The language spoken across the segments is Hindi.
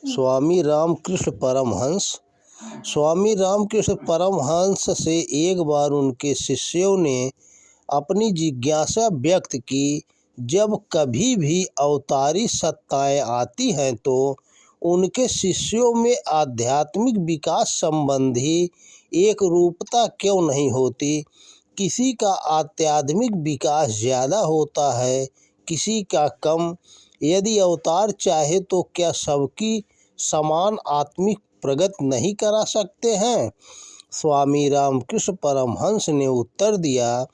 स्वामी रामकृष्ण परमहंस। स्वामी रामकृष्ण परमहंस से एक बार उनके शिष्यों ने अपनी जिज्ञासा व्यक्त की। जब कभी भी अवतारी सत्ताएं आती हैं तो उनके शिष्यों में आध्यात्मिक विकास संबंधी एक रूपता क्यों नहीं होती। किसी का आध्यात्मिक विकास ज़्यादा होता है, किसी का कम। यदि अवतार चाहे तो क्या सबकी समान आत्मिक प्रगति नहीं करा सकते हैं? स्वामी रामकृष्ण परमहंस ने उत्तर दिया,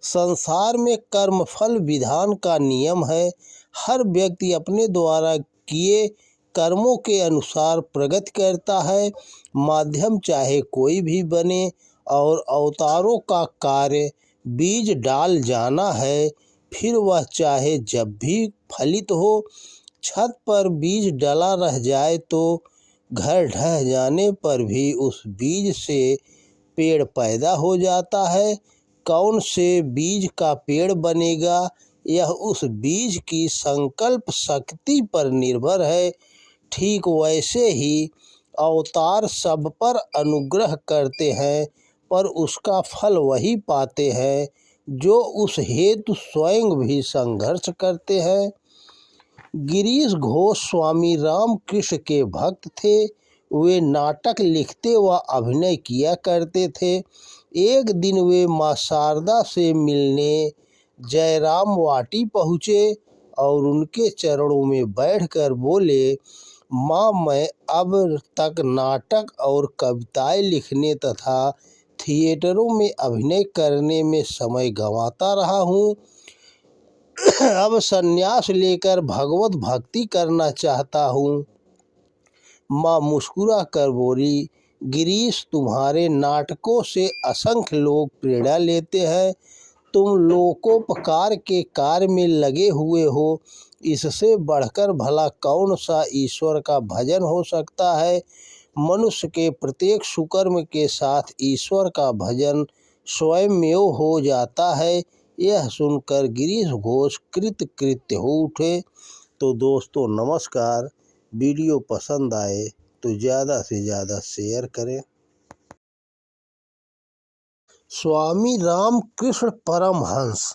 संसार में कर्मफल विधान का नियम है। हर व्यक्ति अपने द्वारा किए कर्मों के अनुसार प्रगति करता है, माध्यम चाहे कोई भी बने। और अवतारों का कार्य बीज डाल जाना है, फिर वह चाहे जब भी फलित हो। छत पर बीज डला रह जाए तो घर ढह जाने पर भी उस बीज से पेड़ पैदा हो जाता है। कौन से बीज का पेड़ बनेगा, यह उस बीज की संकल्प शक्ति पर निर्भर है। ठीक वैसे ही अवतार सब पर अनुग्रह करते हैं, पर उसका फल वही पाते हैं जो उस हेतु स्वयं भी संघर्ष करते हैं। गिरीश घोष स्वामी रामकृष्ण के भक्त थे। वे नाटक लिखते व अभिनय किया करते थे। एक दिन वे माँ शारदा से मिलने जयराम वाटी पहुँचे और उनके चरणों में बैठकर बोले, माँ, मैं अब तक नाटक और कविताएं लिखने तथा थिएटरों में अभिनय करने में समय गंवाता रहा हूँ। अब संन्यास लेकर भगवत भक्ति करना चाहता हूँ। माँ मुस्कुरा कर बोली, गिरीश, तुम्हारे नाटकों से असंख्य लोग प्रेरणा लेते हैं। तुम लोकोपकार के कार्य में लगे हुए हो। इससे बढ़कर भला कौन सा ईश्वर का भजन हो सकता है। मनुष्य के प्रत्येक सुकर्म के साथ ईश्वर का भजन स्वयमेव हो जाता है। यह सुनकर गिरीश घोष कृतकृत्य हो उठे। तो दोस्तों नमस्कार, वीडियो पसंद आए तो ज़्यादा से ज़्यादा शेयर करें। स्वामी रामकृष्ण परमहंस।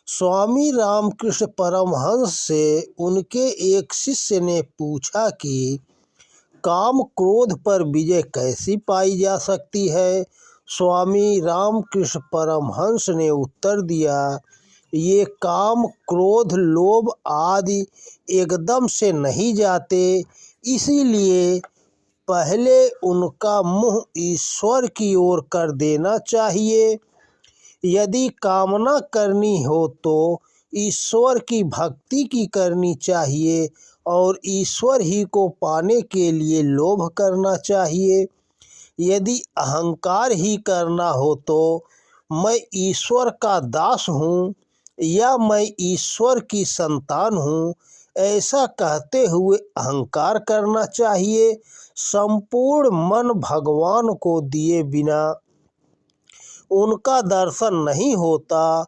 स्वामी रामकृष्ण परमहंस से उनके एक शिष्य ने पूछा कि काम क्रोध पर विजय कैसी पाई जा सकती है। स्वामी रामकृष्ण परमहंस ने उत्तर दिया, ये काम क्रोध लोभ आदि एकदम से नहीं जाते, इसीलिए पहले उनका मुंह ईश्वर की ओर कर देना चाहिए। यदि कामना करनी हो तो ईश्वर की भक्ति की करनी चाहिए और ईश्वर ही को पाने के लिए लोभ करना चाहिए। यदि अहंकार ही करना हो तो मैं ईश्वर का दास हूँ या मैं ईश्वर की संतान हूँ, ऐसा कहते हुए अहंकार करना चाहिए। संपूर्ण मन भगवान को दिए बिना उनका दर्शन नहीं होता।